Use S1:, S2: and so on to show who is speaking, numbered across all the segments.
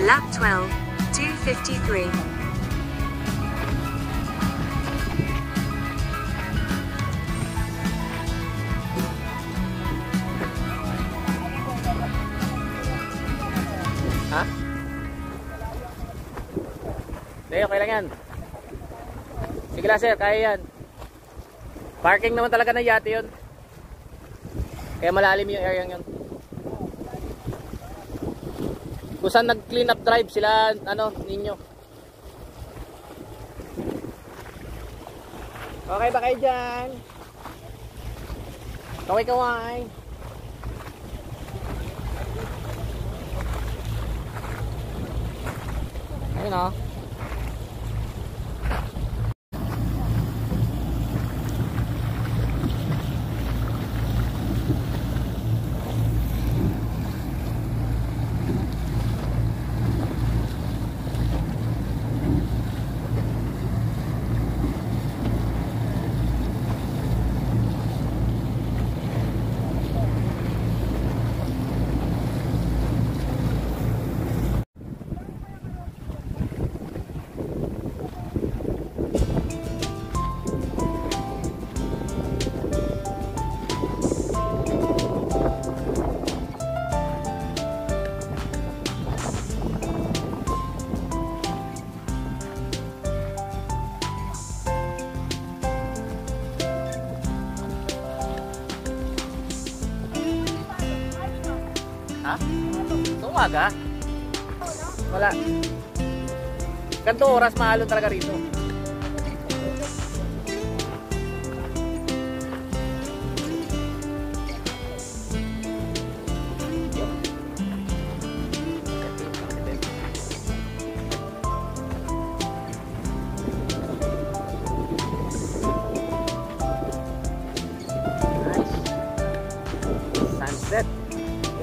S1: Lap 12, 2:53.
S2: Ha? Hindi, okay lang yan. Sige lang sir, kaya yan. Parking naman talaga na yate yun. Kaya malalim yung area yun. Kung saan nag-clean up drive sila, ano, ninyo. Okay ba kayo dyan? Kaway-kaway. Ayun o. Ha? Umaga? Wala. Ganto oras mahalo talaga rito. Sunset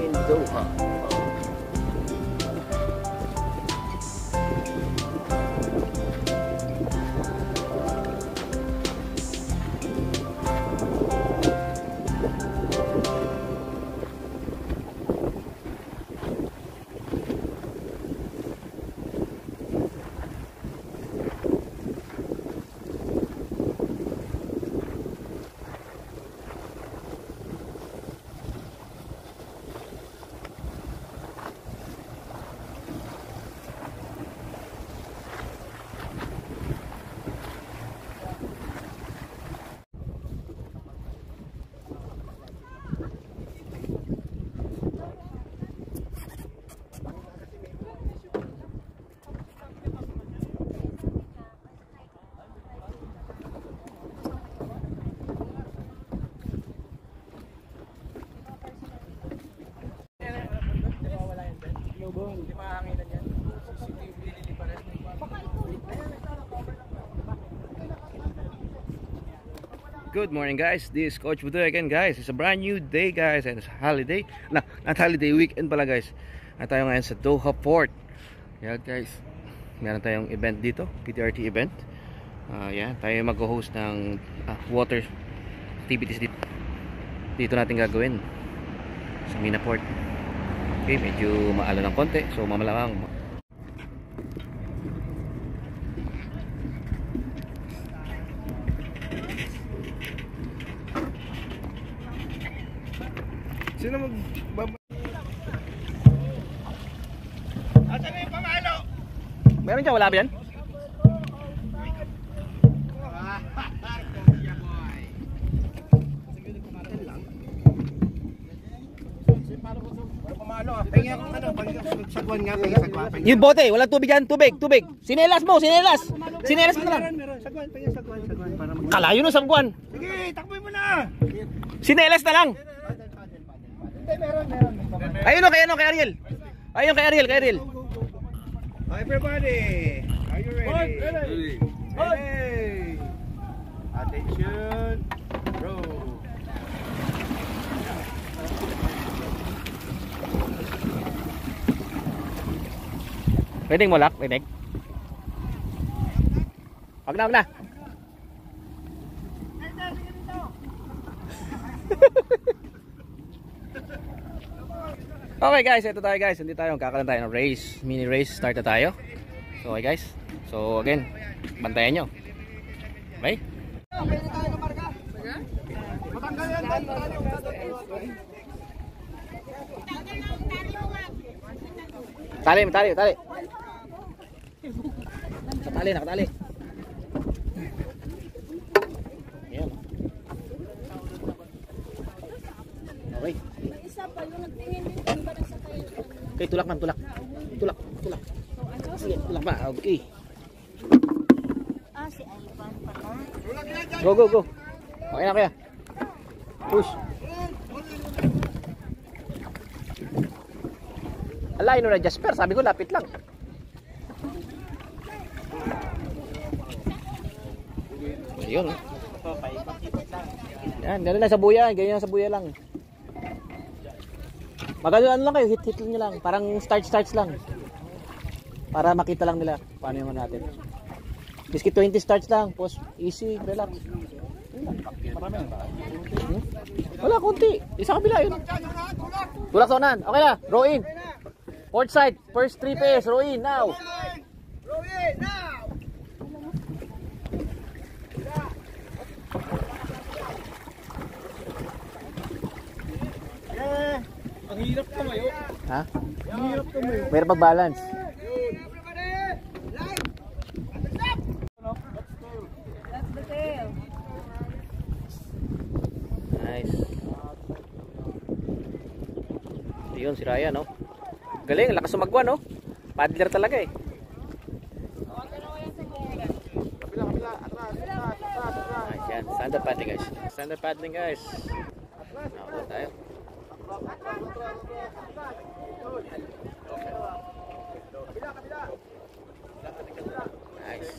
S2: in Doha. Good morning guys, this is Coach Budoy again guys. It's a brand new day guys and it's holiday. Not holiday, weekend pala guys. At tayo ngayon sa Doha Port. Yan guys, meron tayong event dito, PTRT event. Yan, tayo mag-host ng water activities dito. Dito natin gagawin sa Mina Port. Okay, medyo maalo ng konti, so mamalamang
S3: sino asan na yung pamalo?
S2: meron dyan, wala ba yan? Yung bote, walang tubig yan, tubig. Sinelas mo na lang. Kalayo ng sagwan.
S3: Sige, takboy mo na.
S2: Sinelas na lang.
S3: Meron.
S2: Ayun o, kay Ariel. Kay Ariel.
S3: Everybody, are you ready? Ready. Attention. Roll.
S2: Pwedeng mo lock, pwedeng. Wag na. Okay guys, ito tayo guys. Hindi tayo kakalan tayo ng race. Mini race, start na tayo. So okay guys. So again, bantayan nyo. Okay? Tali, tali, tali. Nakatali, nakatali. Ayan. Okay. Okay, tulak man, tulak. Tulak, tulak. Sige, tulak pa. Okay.
S4: Si Ivan pala.
S2: Go, go, go. Okay na kaya. Push. Ala, ino na Jasper. Sabi ko, lapit lang. Ayun. Yan, gano'n lang sa buya. Ganyan sa buya lang. Magano ano lang kayo, hit-hit nyo lang. Parang start-starts lang. Para makita lang nila paano yung natin. Biscuit 20 starts lang. Pause. Easy, relax. Wala, konti. Isa kabila yun. Tulak sa unan. Okay na, row in. Port side, first 3 pairs, row in now.
S3: Row in now. Ang hirap tumayo.
S2: Ha?
S3: Ang hirap tumayo.
S2: Mayroon mag-balance. Nice. Yun si Ryan, no? Galing, lakas sumagwa, no? Paddler talaga eh. Nice yan. Standard paddling guys. Standard paddling guys. Nakakot tayo. Nice.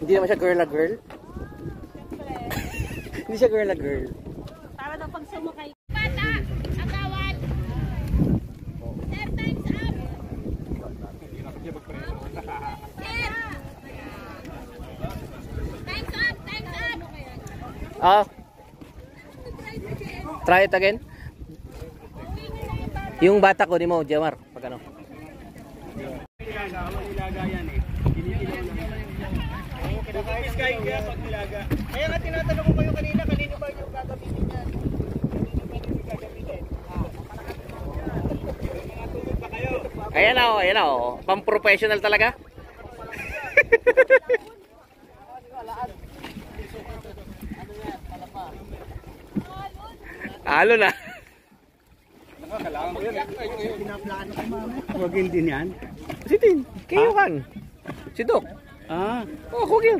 S2: Hindi naman siya girl na girl. Hindi siya girl na girl.
S4: Para daw pag sumakay. Bata! Agawan! 10 times up! Times up! Times up!
S2: Ah. Try it again. Yung bata ko, di mo, Jamar. Pag ano.
S3: Kaya nga tinatanong ko kayo kanina, kanino ba yung gagamitin yan?
S2: Ayan na oh. Pang-professional talaga. Halo na.
S3: Huwagin din yan?
S2: Si Tin, kayo kan. Si Doc.
S3: Ah.
S2: Oh, kugil.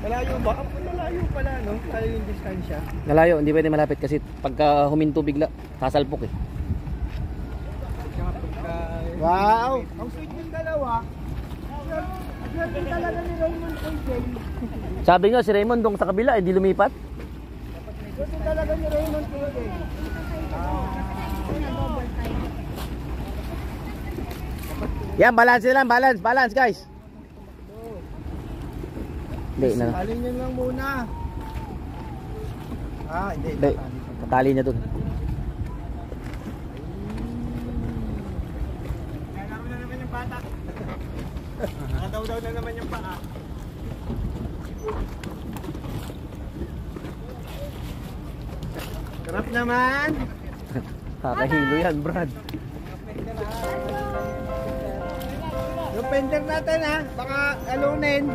S3: Malayo ba? Malayo pala, no? Malayo yung distansya.
S2: Nalayo, hindi pwede malapit kasi pagka huminto bigla, sasalpok eh.
S3: Wow! Ang sweet yung dalawa. Swerte talaga ni Raymond AJ.
S2: Sabi nga si Raymond dong sa kabila, hindi lumipat.
S3: Swerte talaga ni Raymond AJ.
S2: Yan, balance lang, balance guys. Hindi na.
S3: Alin nyo lang muna. Hindi.
S2: Hindi, patali niya dun.
S3: Nagaro na naman yung bata. Nakadaw-daw na naman yung paa. Sarap naman.
S2: Kakahilo yan, Brad.
S3: Yung fender natin ha, baka alunin.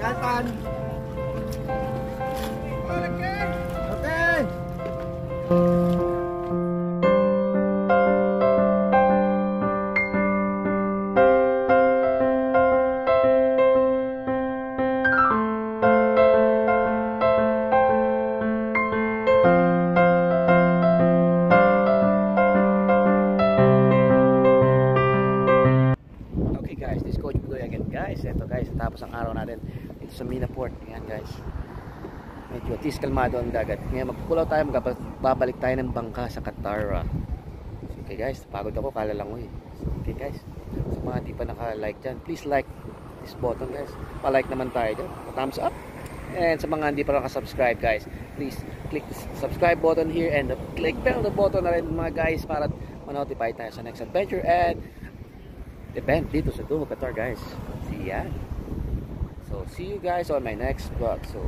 S3: Yatan. Okay.
S2: guys. Ito guys, tapos ang araw natin dito sa Mina Port. Ayan guys. Medyo at least kalmado ang dagat. Ngayon magpupulaw tayo, babalik tayo ng bangka sa Katara. So, okay guys, pagod ako, kala lang ko eh. So, okay guys, sa mga di pa naka-like dyan, please like this button guys. Pa-like naman tayo dyan, pa-thumbs up. And sa mga hindi pa naka-subscribe guys, please click the subscribe button here and click bell the button na rin mga guys para ma-notify tayo sa next adventure and event dito sa Duho Qatar guys. See ya. So see you guys on my next vlog. So